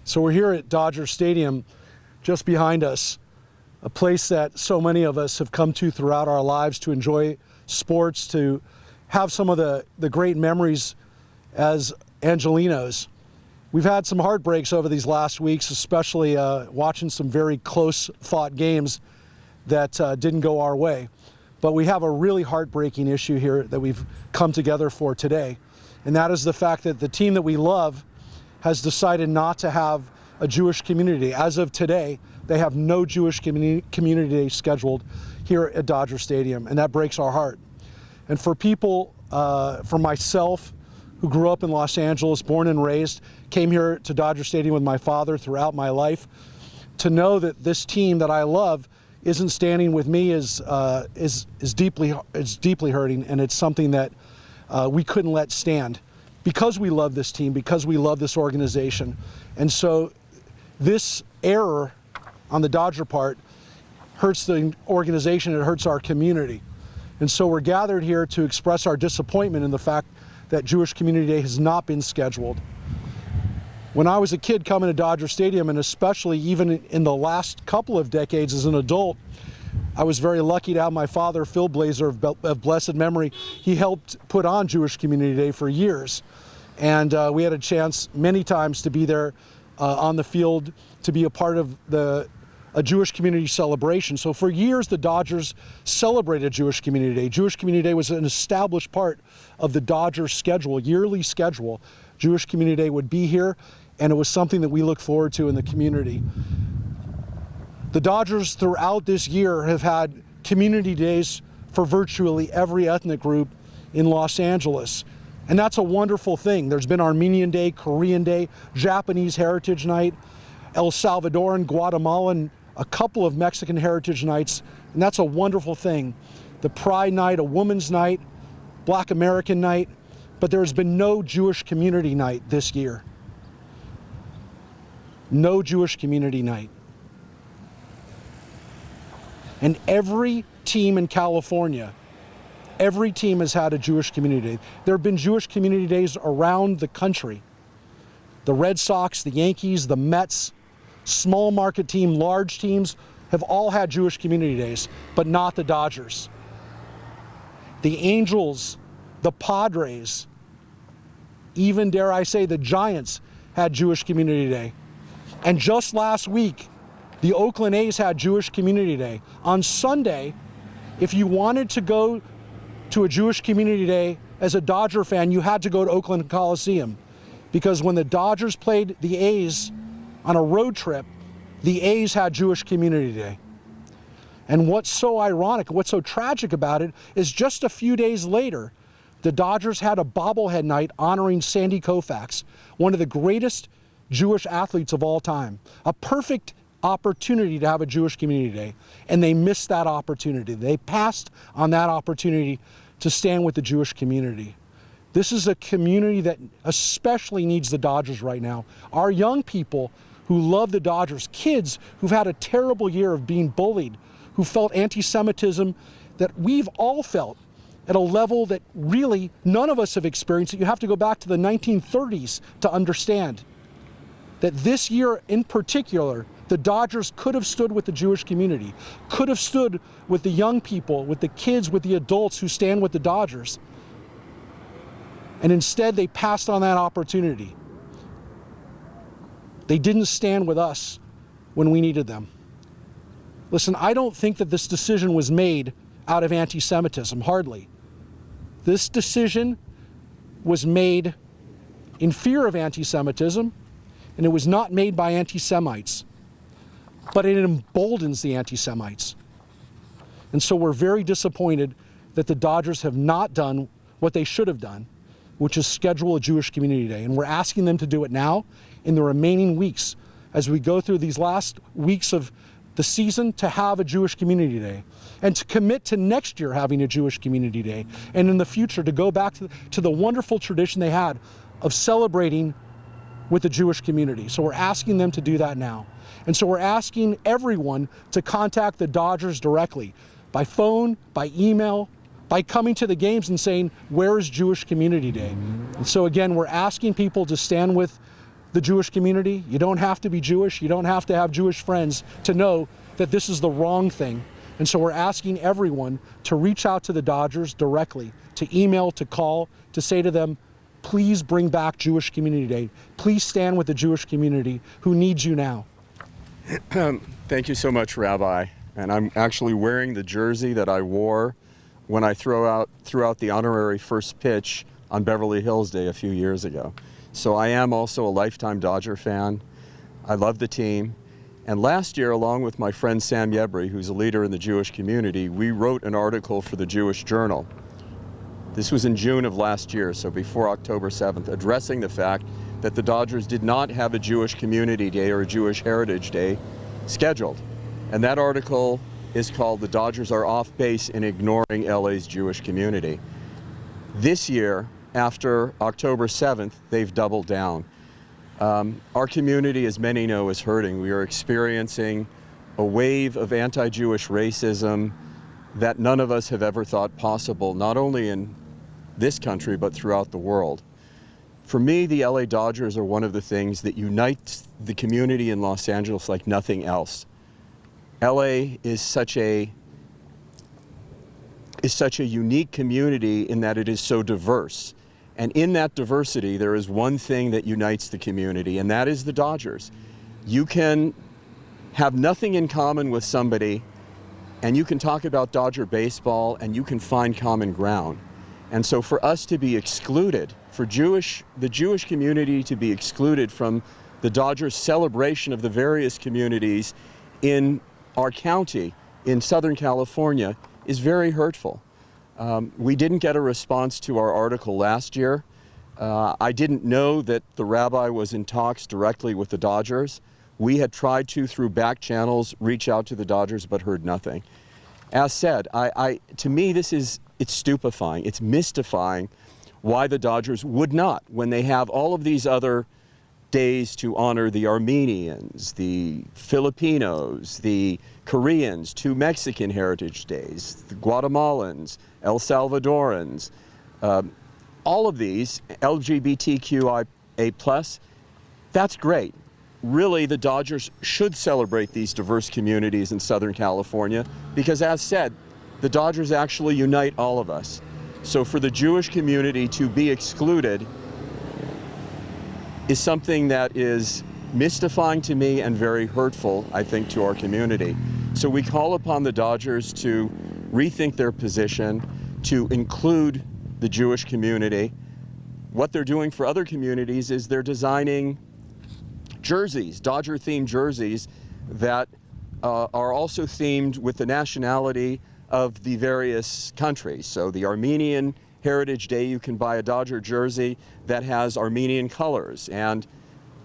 So we're here at Dodger Stadium, just behind us, a place that so many of us have come to throughout our lives to enjoy sports, to have some of the great memories as Angelenos. We've had some heartbreaks over these last weeks, especially watching some very close-fought games that didn't go our way. But we have a really heartbreaking issue here that we've come together for today, and that is the fact that the team that we love has decided not to have a Jewish community. As of today, they have no Jewish community day scheduled here at Dodger Stadium, and that breaks our heart. And for people, for myself, who grew up in Los Angeles, born and raised, came here to Dodger Stadium with my father throughout my life, to know that this team that I love isn't standing with me is deeply hurting, and it's something that we couldn't let stand, because we love this team, because we love this organization. And so this error on the Dodger part hurts the organization, it hurts our community. And so we're gathered here to express our disappointment in the fact that Jewish Community Day has not been scheduled. When I was a kid coming to Dodger Stadium, and especially even in the last couple of decades as an adult, I was very lucky to have my father, Phil Blazer of blessed memory. He helped put on Jewish Community Day for years. And we had a chance many times to be there on the field, to be a part of a Jewish community celebration. So for years, the Dodgers celebrated Jewish Community Day. Jewish Community Day was an established part of the Dodgers schedule, yearly schedule. Jewish Community Day would be here, and it was something that we look forward to in the community. The Dodgers throughout this year have had community days for virtually every ethnic group in Los Angeles. And that's a wonderful thing. There's been Armenian Day, Korean Day, Japanese Heritage Night, El Salvadoran, Guatemalan, a couple of Mexican Heritage Nights, and that's a wonderful thing. The Pride Night, a Women's Night, Black American Night, but there's been no Jewish Community Night this year. No Jewish Community Night. And every team in California, every team has had a Jewish Community Day. There have been Jewish Community Days around the country. The Red Sox, the Yankees, the Mets, small market team, large teams have all had Jewish Community Days, but not the Dodgers. The Angels, the Padres, even dare I say the Giants had Jewish Community Day. And just last week, the Oakland A's had Jewish Community Day. On Sunday, if you wanted to go to a Jewish Community Day as a Dodger fan, you had to go to Oakland Coliseum, because when the Dodgers played the A's on a road trip, the A's had Jewish Community Day. And what's so ironic, what's so tragic about it, is just a few days later, the Dodgers had a bobblehead night honoring Sandy Koufax, one of the greatest Jewish athletes of all time. A perfect opportunity to have a Jewish Community Day, and they missed that opportunity. They passed on that opportunity to stand with the Jewish community. This is a community that especially needs the Dodgers right now. Our young people who love the Dodgers, kids who've had a terrible year of being bullied, who felt anti-Semitism that we've all felt at a level that really none of us have experienced. You have to go back to the 1930s to understand that this year in particular, the Dodgers could have stood with the Jewish community, could have stood with the young people, with the kids, with the adults who stand with the Dodgers. And instead, they passed on that opportunity. They didn't stand with us when we needed them. Listen, I don't think that this decision was made out of anti-Semitism, hardly. This decision was made in fear of anti-Semitism, and it was not made by anti-Semites, but it emboldens the anti-Semites. And so we're very disappointed that the Dodgers have not done what they should have done, which is schedule a Jewish Community Day. And we're asking them to do it now in the remaining weeks as we go through these last weeks of the season, to have a Jewish Community Day and to commit to next year having a Jewish Community Day, and in the future to go back to the wonderful tradition they had of celebrating with the Jewish community. So we're asking them to do that now. And so we're asking everyone to contact the Dodgers directly, by phone, by email, by coming to the games and saying, where is Jewish Community Day? And so again, we're asking people to stand with the Jewish community. You don't have to be Jewish. You don't have to have Jewish friends to know that this is the wrong thing. And so we're asking everyone to reach out to the Dodgers directly, to email, to call, to say to them, please bring back Jewish Community Day. Please stand with the Jewish community who needs you now. Thank you so much, Rabbi. And I'm actually wearing the jersey that I wore when I threw out the honorary first pitch on Beverly Hills Day a few years ago. So I am also a lifetime Dodger fan. I love the team. And last year, along with my friend Sam Yebri, who's a leader in the Jewish community, we wrote an article for the Jewish Journal. This was in June of last year, so before October 7th, addressing the fact that the Dodgers did not have a Jewish Community Day or a Jewish Heritage Day scheduled. And that article is called "The Dodgers Are Off Base in Ignoring LA's Jewish Community." This year, after October 7th, they've doubled down. Our community, as many know, is hurting. We are experiencing a wave of anti-Jewish racism that none of us have ever thought possible, not only in this country, but throughout the world. For me, the LA Dodgers are one of the things that unites the community in Los Angeles like nothing else. LA is such a unique community in that it is so diverse. And in that diversity, there is one thing that unites the community, and that is the Dodgers. You can have nothing in common with somebody, and you can talk about Dodger baseball, and you can find common ground. And so for us to be excluded, for the Jewish community to be excluded from the Dodgers' celebration of the various communities in our county, in Southern California, is very hurtful. We didn't get a response to our article last year. I didn't know that the rabbi was in talks directly with the Dodgers. We had tried to, through back channels, reach out to the Dodgers, but heard nothing. As said, to me, it's stupefying. It's mystifying why the Dodgers would not, when they have all of these other days to honor the Armenians, the Filipinos, the Koreans, 2 Mexican Heritage Days, the Guatemalans, El Salvadorans, all of these, LGBTQIA+, that's great. Really, the Dodgers should celebrate these diverse communities in Southern California because, as said, the Dodgers actually unite all of us. So for the Jewish community to be excluded is something that is mystifying to me and very hurtful, I think, to our community. So we call upon the Dodgers to rethink their position, to include the Jewish community. What they're doing for other communities is they're designing jerseys, Dodger-themed jerseys, that are also themed with the nationality of the various countries. So the Armenian Heritage Day, you can buy a Dodger jersey that has Armenian colors. And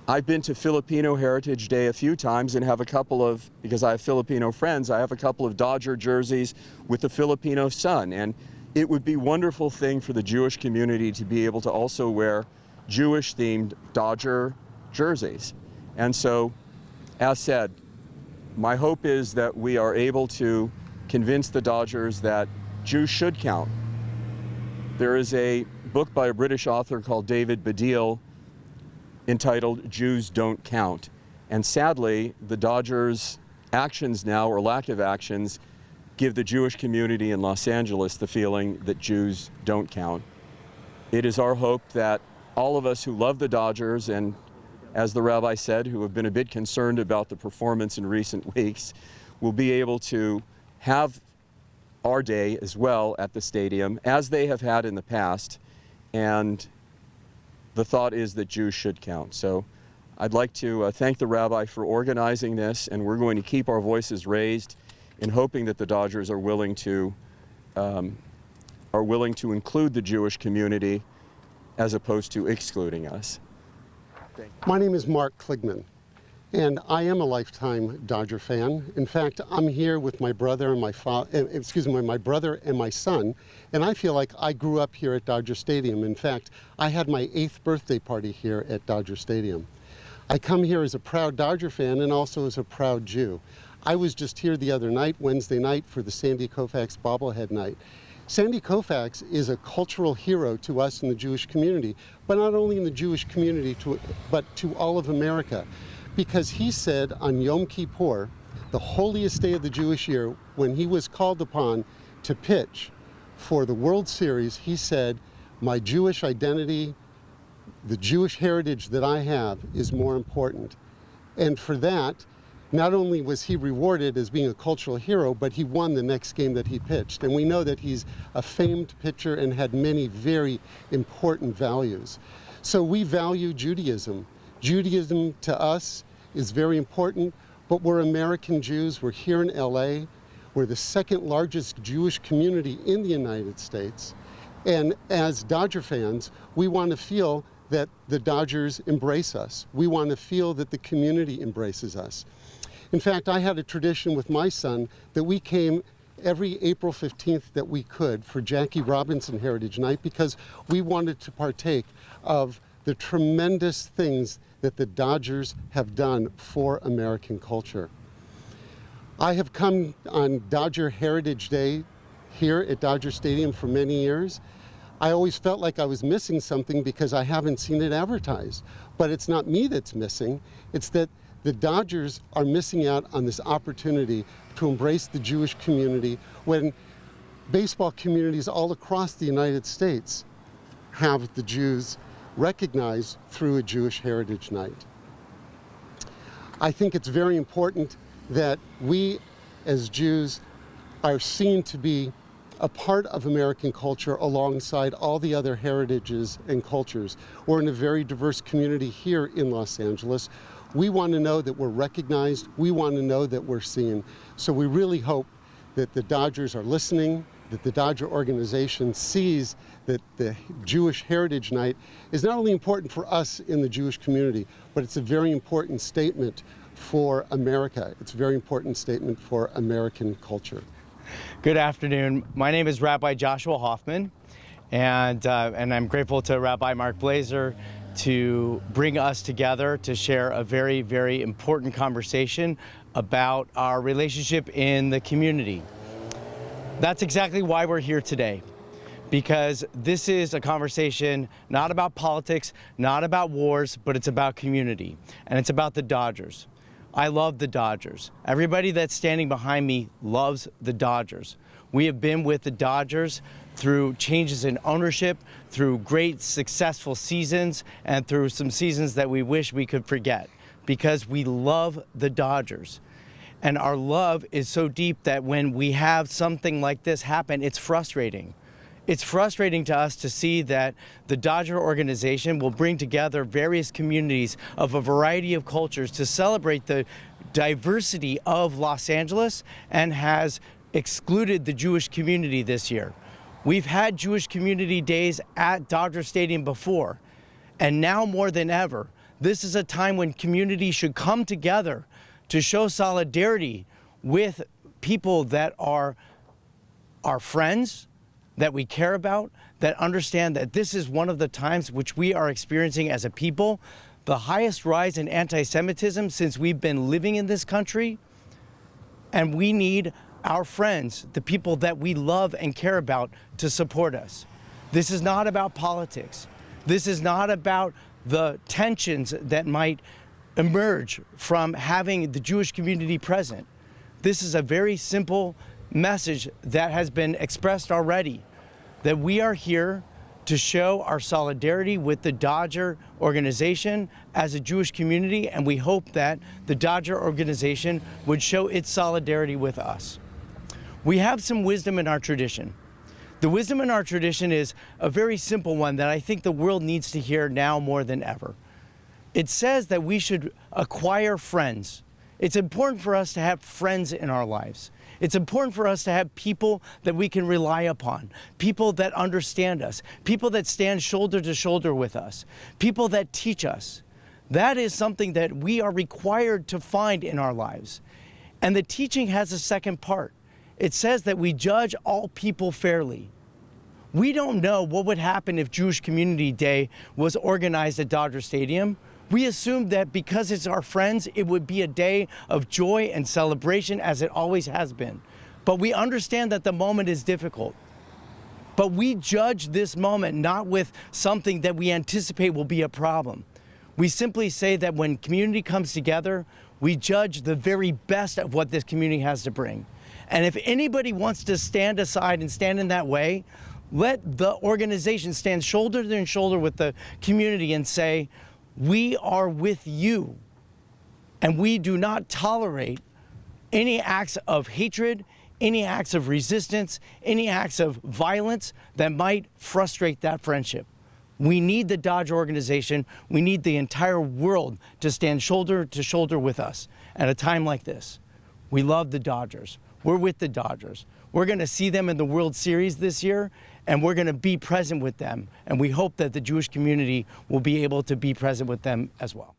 I've been to Filipino Heritage Day a few times and have a couple of, because I have Filipino friends, I have a couple of Dodger jerseys with the Filipino sun. And it would be a wonderful thing for the Jewish community to be able to also wear Jewish-themed Dodger jerseys. And so, as said, my hope is that we are able to convince the Dodgers that Jews should count. There is a book by a British author called David Baddiel entitled "Jews Don't Count." And sadly, the Dodgers' actions now, or lack of actions, give the Jewish community in Los Angeles the feeling that Jews don't count. It is our hope that all of us who love the Dodgers, and as the rabbi said, who have been a bit concerned about the performance in recent weeks, will be able to have our day as well at the stadium, as they have had in the past. And the thought is that Jews should count. So I'd like to thank the rabbi for organizing this, and we're going to keep our voices raised in hoping that the Dodgers are willing to include the Jewish community as opposed to excluding us. My name is Mark Kligman, and I am a lifetime Dodger fan. In fact, I'm here with my brother and my brother and my son, and I feel like I grew up here at Dodger Stadium. In fact, I had my 8th birthday party here at Dodger Stadium. I come here as a proud Dodger fan and also as a proud Jew. I was just here the other night, Wednesday night, for the Sandy Koufax bobblehead night. Sandy Koufax is a cultural hero to us in the Jewish community, but not only in the Jewish community, but to all of America, because he said on Yom Kippur, the holiest day of the Jewish year, when he was called upon to pitch for the World Series, he said, "My Jewish identity, the Jewish heritage that I have is more important." And for that, not only was he rewarded as being a cultural hero, but he won the next game that he pitched. And we know that he's a famed pitcher and had many very important values. So we value Judaism. Judaism to us is very important, but we're American Jews. We're here in LA. We're the second largest Jewish community in the United States. And as Dodger fans, we want to feel that the Dodgers embrace us. We want to feel that the community embraces us. In fact, I had a tradition with my son that we came every April 15th that we could for Jackie Robinson Heritage Night because we wanted to partake of the tremendous things that the Dodgers have done for American culture. I have come on Dodger Heritage Day here at Dodger Stadium for many years. I always felt like I was missing something because I haven't seen it advertised. But it's not me that's missing, it's that the Dodgers are missing out on this opportunity to embrace the Jewish community when baseball communities all across the United States have the Jews recognized through a Jewish Heritage Night. I think it's very important that we as Jews are seen to be a part of American culture alongside all the other heritages and cultures. We're in a very diverse community here in Los Angeles. We want to know that we're recognized. We want to know that we're seen. So we really hope that the Dodgers are listening, that the Dodger organization sees that the Jewish Heritage Night is not only important for us in the Jewish community, but it's a very important statement for America. It's a very important statement for American culture. Good afternoon. My name is Rabbi Joshua Hoffman, and I'm grateful to Rabbi Mark Blazer to bring us together to share a very, very important conversation about our relationship in the community. That's exactly why we're here today, because this is a conversation not about politics, not about wars, but it's about community, and it's about the Dodgers. I love the Dodgers. Everybody that's standing behind me loves the Dodgers. We have been with the Dodgers through changes in ownership, through great successful seasons, and through some seasons that we wish we could forget, because we love the Dodgers. And our love is so deep that when we have something like this happen, it's frustrating. It's frustrating to us to see that the Dodger organization will bring together various communities of a variety of cultures to celebrate the diversity of Los Angeles and has excluded the Jewish community this year. We've had Jewish community days at Dodger Stadium before, and now more than ever, this is a time when communities should come together to show solidarity with people that are our friends, that we care about, that understand that this is one of the times which we are experiencing as a people, the highest rise in anti-Semitism since we've been living in this country. And we need our friends, the people that we love and care about, to support us. This is not about politics. This is not about the tensions that might emerge from having the Jewish community present. This is a very simple message that has been expressed already, that we are here to show our solidarity with the Dodger organization as a Jewish community, and we hope that the Dodger organization would show its solidarity with us. We have some wisdom in our tradition. The wisdom in our tradition is a very simple one that I think the world needs to hear now more than ever. It says that we should acquire friends. It's important for us to have friends in our lives. It's important for us to have people that we can rely upon, people that understand us, people that stand shoulder to shoulder with us, people that teach us. That is something that we are required to find in our lives. And the teaching has a second part. It says that we judge all people fairly. We don't know what would happen if Jewish Community Day was organized at Dodger Stadium. We assumed that because it's our friends, it would be a day of joy and celebration as it always has been. But we understand that the moment is difficult. But we judge this moment not with something that we anticipate will be a problem. We simply say that when community comes together, we judge the very best of what this community has to bring. And if anybody wants to stand aside and stand in that way, let the organization stand shoulder to shoulder with the community and say, we are with you. And we do not tolerate any acts of hatred, any acts of resistance, any acts of violence that might frustrate that friendship. We need the Dodger organization. We need the entire world to stand shoulder to shoulder with us at a time like this. We love the Dodgers. We're with the Dodgers. We're going to see them in the World Series this year, and we're going to be present with them. And we hope that the Jewish community will be able to be present with them as well.